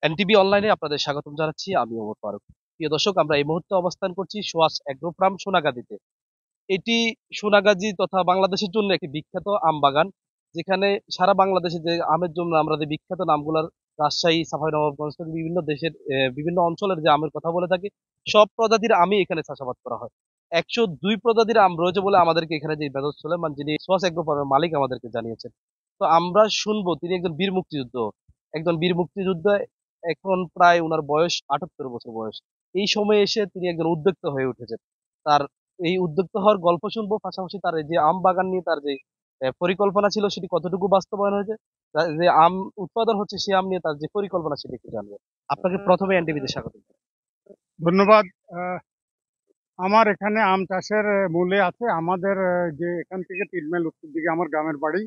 NTV অনলাইনে আপনাদের স্বাগতম জানাচ্ছি। আমি ওমর ফারুক। প্রিয় দর্শক, আমরা এই মুহূর্তে অবস্থান করছি সোয়াস এগ্রো ফার্ম সোনাগাজীতে। এটি সোনাগাজী তথা বাংলাদেশের জন্য একটি বিখ্যাত আম বাগান, যেখানে সারা বাংলাদেশে যে আমের জন্য আমরা যে বিখ্যাত নামগুলার রাজশাহী, চাঁপাইনবাবগঞ্জ থেকে বিভিন্ন দেশের বিভিন্ন অঞ্চলের যে আমের কথা বলে থাকি, সব প্রজাতির আমই এখানে চাষাবাদ করা হয়। 102 প্রজাতির আম রয়েছে বলে আমাদেরকে এখানে যে মেজর সুলেমান, যিনি সোয়াস এগ্রো ফার্মের মালিক, আমাদেরকে জানিয়েছেন। তো আমরা শুনবো তিনি একজন বীর মুক্তিযুদ্ধ, একজন বীর মুক্তিযোদ্ধা। এখন প্রায় ওনার বয়স 78 বছর বয়স। এই সময়ে এসে তিনি একজন উদ্যোক্তা হয়ে উঠেছেন। তার এই উদ্যোক্তা হওয়ার গল্প শুনবো, পাশাপাশি তার এই যে আম বাগান নিয়ে তার যে পরিকল্পনা ছিল সেটি কতটুকু বাস্তবায়ন হয়েছে, তার যে আম উৎপাদন হচ্ছে সে আম নিয়ে তার যে পরিকল্পনা সেটি একটু জানবো। আপনাকে প্রথমে এনটিভিতে স্বাগত। ধন্যবাদ। আমার এখানে আম চাষের মূলে আছে আমাদের যে এখান থেকে 3 মাইল উত্তর দিকে আমার গ্রামের বাড়ি।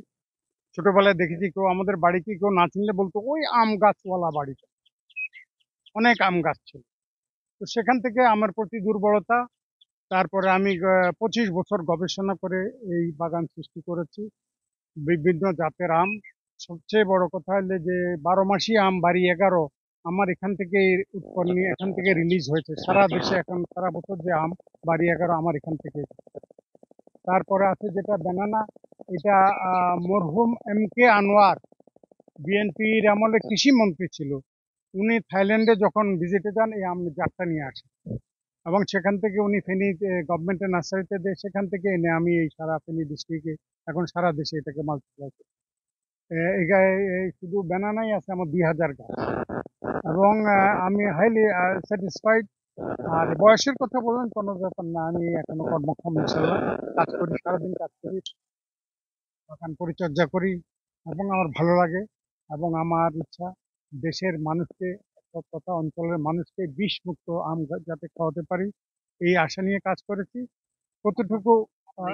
ছোটবেলায় দেখেছি কেউ আমাদের বাড়িতে কেউ না চিনলে বলতো ওই আম গাছওয়ালা বাড়িটা, অনেক আম গাছ ছিল। তো সেখান থেকে আমার প্রতি দুর্বলতা। তারপরে আমি 25 বছর গবেষণা করে এই বাগান সৃষ্টি করেছি, বিভিন্ন জাতের আম। সবচেয়ে বড় কথা হলে যে 12 মাসি আম বাড়ি 11 আমার এখান থেকে উৎপন্ন, এখান থেকে রিলিজ হয়েছে সারা দেশে। এখন সারা বছর যে আম বাড়ি 11 আমার এখান থেকে। তারপরে আছে যেটা ব্যানানা, এটা মরহুম M K আনোয়ার বিএনপির আমলে কৃষি মন্ত্রী ছিল। উনি থাইল্যান্ডে যখন ভিজিটে যান এই আম জাতটা নিয়ে আসেন, এবং সেখান থেকে উনি ফেনী গভর্নমেন্টের নার্সারিতে দেয়, সেখান থেকে এনে আমি এই সারা ফেনী ডিস্ট্রিক্টে এখন সারা দেশে এটাকে মাল্টিপ্লাই করি। শুধু ব্যানানাই আছে আমার 2000 গাছ, এবং আমি হাইলি স্যাটিসফাইড। আর বয়সের কথা বললেন, কোনো ব্যাপার না, আমি এখনো কর্মক্ষম, ইনশাল্লাহ কাজ করি, সারাদিন কাজ করি, বাগান পরিচর্যা করি, এবং আমার ভালো লাগে। এবং আমার ইচ্ছা দেশের মানুষকে তথা অঞ্চলের মানুষকে বিষ মুক্ত আম যাতে খাওয়াতে পারি, এই আশা নিয়ে কাজ করেছি। কতটুকু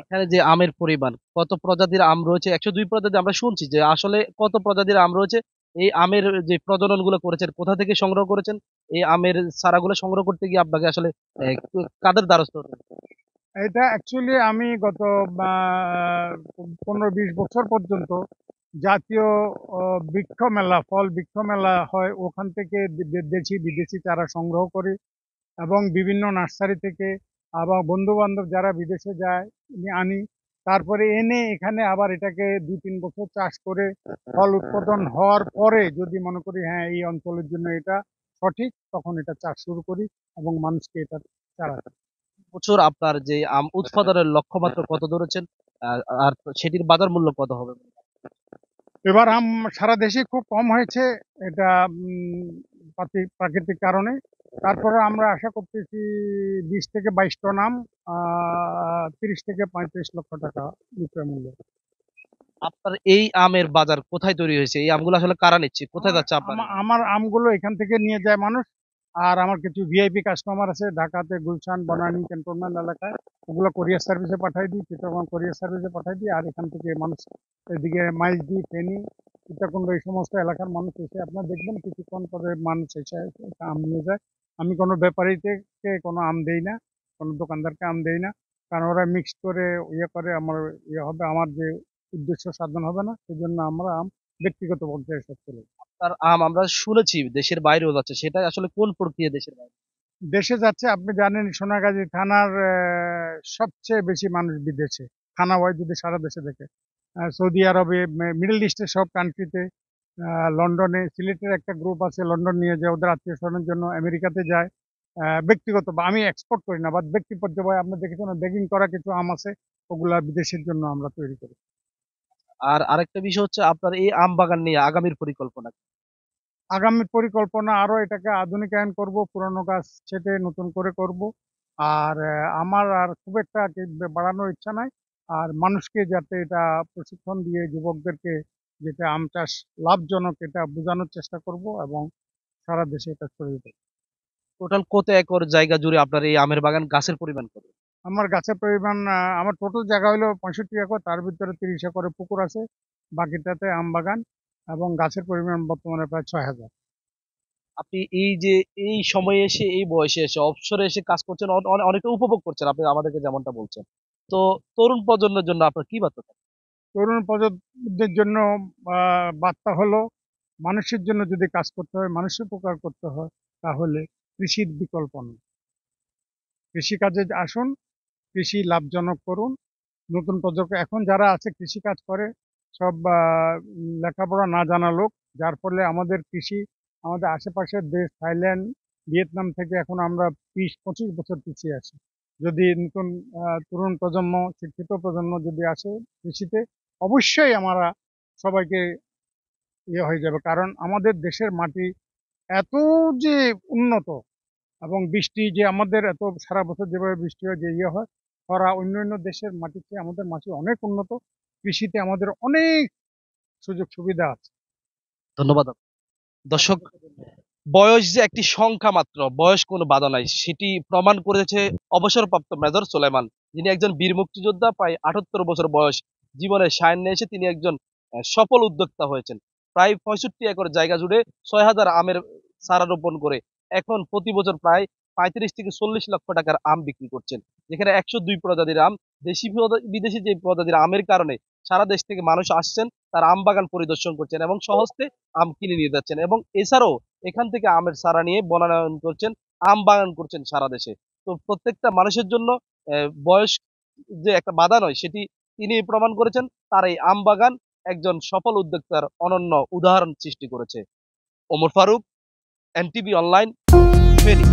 এখানে যে আমের পরিমাণ, কত প্রজাতির আম রয়েছে? 102 প্রজাতি আমরা শুনছি, যে আসলে কত প্রজাতির আম রয়েছে? এই আমের যে প্রজনন গুলো করেছেন, কোথা থেকে সংগ্রহ করেছেন? এই আমের চারাগুলো সংগ্রহ করতে গিয়ে আপনাকে আসলে কাদের দ্বারস্থ হতে হয়েছে? এটা অ্যাকচুয়ালি আমি গত 15-20 বছর পর্যন্ত জাতীয় বৃক্ষ মেলা, ফল বৃক্ষ মেলা হয়, ওখান থেকে দেশি বিদেশি চারা সংগ্রহ করি, এবং বিভিন্ন নার্সারি থেকে আবার বন্ধু বান্ধব যারা বিদেশে যায় আনি। তারপরে এনে এখানে আবার এটাকে 2-3 বছর চাষ করে ফল উৎপাদন হওয়ার পরে যদি মনে করি হ্যাঁ এই অঞ্চলের জন্য এটা সঠিক, তখন এটা চাষ শুরু করি এবং মানুষকে এটা চারা দিই। বছর আপনার যে আম উৎপাদনের লক্ষ্যমাত্রা কত ধরেছেন, আর সেটির বাজার মূল্য কত হবে? এবার আম সারা দেশে খুব কম হয়েছে, এটা প্রাকৃতিক কারণে। তারপরে আমরা আশা করতেছি 20 থেকে 22 টন আম, 30 থেকে 35 লক্ষ টাকা বিক্রয় মূল্য। আপনার এই আমের বাজার কোথায় তৈরি হয়েছে? এই আমগুলো আসলে কারা নিচ্ছে, কোথায় আমার যাচ্ছে আপনার এই আম? আমার আমগুলো এখান থেকে নিয়ে যায় মানুষ। আর আমার কিছু ভিআইপি কাস্টমার আছে ঢাকাতে, গুলশান, বনানী ক্যান্টনমেন্ট এলাকায়, ওগুলো কোরিয়ার সার্ভিসে পাঠাই দিই, চিটাগং কোরিয়ার সার্ভিসে পাঠাই দিই। আর এখান থেকে মানুষ এদিকে মাইজদি, ফেনী, সীতাকুণ্ড এই সমস্ত এলাকার মানুষ এসে আপনার দেখবেন কিছুক্ষণ পরে মানুষ এসে একটা আম নিয়ে যায়। আমি কোনো ব্যাপারীকে কোনো আম দেই না, কোনো দোকানদারকে আম দেই না, কারণ ওরা মিক্সড করে ইয়ে করে, আমার ইয়ে হবে, আমার যে উদ্দেশ্য সাধন হবে না, সেই জন্য আমরা আম ব্যক্তিগত পর্যায়ে সব চলে। তার আম আমরা শুনেছি দেশের বাইরেও যাচ্ছে, সেটা আসলে কোন প্রক্রিয়া দেশের বাইরে? দেশে যাচ্ছে, আপনি জানেন সোনাগাজী থানার সবচেয়ে বেশি মানুষ বিদেশে, থানা ওয়াইজ যদি সারা দেশে দেখে, সৌদি আরবে, মিডল ইস্টের সব কান্ট্রিতে, লন্ডনে, সিলেটের একটা গ্রুপ আছে, লন্ডন নিয়ে যায় ওদের আত্মীয় স্বজনের জন্য, আমেরিকাতে যায়। ব্যক্তিগত বা আমি এক্সপোর্ট করি না, বাট ব্যক্তি পর্যায়ে আপনি দেখেছেন বেগিং করা কিছু আম আছে, ওগুলা বিদেশের জন্য আমরা তৈরি করি। আর আরেকটা বিষয় হচ্ছে আপনার এই আম বাগান নিয়ে আগামীর পরিকল্পনা কি? আগামী পরিকল্পনা আরো এটাকে আধুনিকায়ন করব, পুরনো গাছ ছেটে নতুন করে করব। আর আমার আর খুব একটা বাড়ানোর ইচ্ছা নাই। আর মানুষকে যাতে এটা প্রশিক্ষণ দিয়ে যুবকদেরকে যেটা আম চাষ লাভজনক এটা বোঝানোর চেষ্টা করব, এবং সারা দেশে এটা ছড়িয়ে দেব। টোটাল কত একর জায়গা জুড়ে আপনার এই আমের বাগান, গাছের পরিমাণ কত? আমার গাছের পরিমাণ, আমার টোটাল জায়গা হলো 65 একর, তার ভিতরে 30 একরে পুকুর আছে, বাকিটাতে আম বাগান, এবং গাছের পরিমাণ বর্তমানে প্রায় 6,000। আপনি এই যে এই সময়ে এসে, এই বয়সে এসে, অবসরে এসে কাজ করছেন, অনেকটা উপভোগ করছেন আপনি আমাদেরকে যেমনটা বলছেন। তো তরুণ প্রজন্মের জন্য আপনার কি বার্তা থাকবে? তরুণ প্রজন্মদের জন্য বার্তা হলো মানুষের জন্য যদি কাজ করতে হয়, মানুষের উপকার করতে হয়, তাহলে কৃষির বিকল্প নেই। কৃষিকাজে আসুন, কৃষি লাভজনক করুন। নতুন প্রজন্ম এখন যারা আছে কৃষিকাজ করে সব লেখাপড়া না জানা লোক, যার ফলে আমাদের কৃষি আমাদের আশেপাশের দেশ থাইল্যান্ড, ভিয়েতনাম থেকে এখন আমরা 20-25 বছর পিছিয়ে আছি। যদি নতুন তরুণ প্রজন্ম, শিক্ষিত প্রজন্ম যদি আসে কৃষিতে, অবশ্যই আমরা সবাইকে হয়ে যাবে। কারণ আমাদের দেশের মাটি এত যে উন্নত, এবং বৃষ্টি যে আমাদের এত সারা বছর যেভাবে বৃষ্টি হয়, যে হয়, খরা অন্যান্য দেশের মাটির চেয়ে আমাদের মাটি অনেক উন্নত। কৃষিতে আমাদের অনেক সুযোগ সুবিধা আছে। ধন্যবাদ। দর্শক, বয়স যে একটি সংখ্যা মাত্র, বয়স কোনো বাধা নাই, সেটি প্রমাণ করেছে অবসরপ্রাপ্ত মেজর সোলাইমান, যিনি একজন বীর মুক্তিযোদ্ধা। প্রায় 78 বছর বয়স, জীবনের সায়ান্নে এসে তিনি একজন সফল উদ্যোক্তা হয়েছেন। প্রায় 65 একর জায়গা জুড়ে 6000 আমের চারা রোপণ করে এখন প্রতি বছর প্রায় 35 থেকে 40 লক্ষ টাকার আম বিক্রি করছেন। যেখানে 102 প্রজাতির আম, দেশি বিদেশি যে প্রজাতির আমের কারণে সারা দেশ থেকে মানুষ আসছেন, তার আম বাগান পরিদর্শন করছেন এবং সহজে আম কিনে নিয়ে যাচ্ছেন। এবং এছাড়াও এখান থেকে আমের চারা নিয়ে বনায়ন করছেন, আম বাগান করছেন সারা দেশে। তো প্রত্যেকটা মানুষের জন্য বয়স যে একটা বাধা নয়, সেটি তিনি প্রমাণ করেছেন। তার এই আম বাগান একজন সফল উদ্যোক্তার অনন্য উদাহরণ সৃষ্টি করেছে। Omar Faruk, NTV online, Feni.